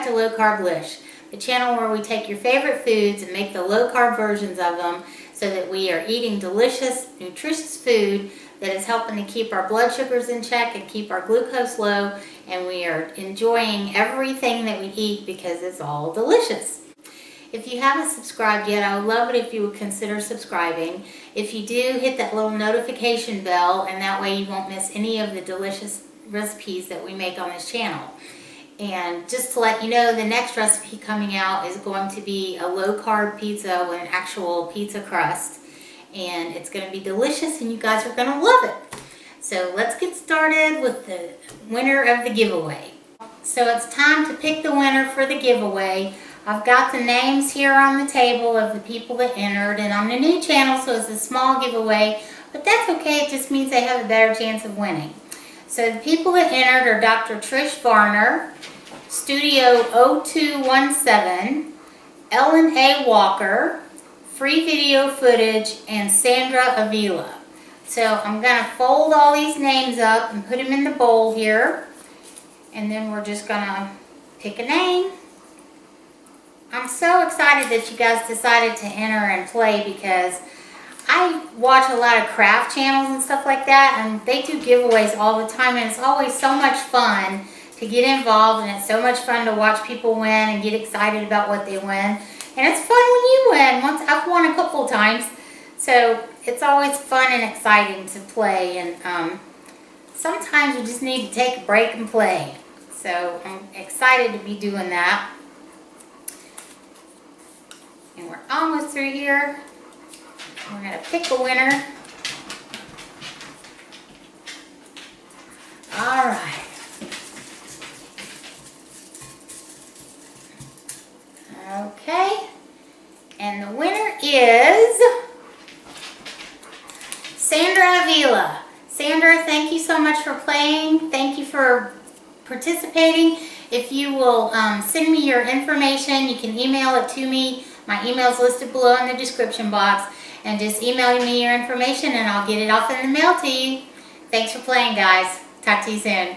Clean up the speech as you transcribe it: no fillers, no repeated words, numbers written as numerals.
back to Low Carb Lish, the channel where we take your favorite foods and make the low carb versions of them so that we are eating delicious, nutritious food that is helping to keep our blood sugars in check and keep our glucose low, and we are enjoying everything that we eat because it's all delicious. If you haven't subscribed yet, I would love it if you would consider subscribing. If you do, hit that little notification bell, and that way you won't miss any of the delicious recipes that we make on this channel. And just to let you know, the next recipe coming out is going to be a low-carb pizza with an actual pizza crust. And it's going to be delicious, and you guys are going to love it. So let's get started with the winner of the giveaway. So it's time to pick the winner for the giveaway. I've got the names here on the table of the people that entered, and I'm a new channel, so it's a small giveaway, but that's okay. It just means they have a better chance of winning. So the people that entered are Dr. Trish Varner, Studio 0217, Ellen A. Walker, Free Video Footage, and Sandra Avila. So I'm going to fold all these names up and put them in the bowl here, and then we're just going to pick a name. I'm so excited that you guys decided to enter and play because I watch a lot of craft channels and stuff like that, and they do giveaways all the time, and it's always so much fun to get involved, and it's so much fun to watch people win and get excited about what they win. And it's fun when you win. I've won a couple times, so it's always fun and exciting to play, and sometimes you just need to take a break and play. So I'm excited to be doing that. And we're almost through here. We're going to pick a winner. All right. Okay. And the winner is Sandra Avila. Sandra, thank you so much for playing. Thank you for participating. If you will send me your information, you can email it to me. My email is listed below in the description box. And just email me your information and I'll get it off in the mail to you. Thanks for playing, guys. Talk to you soon.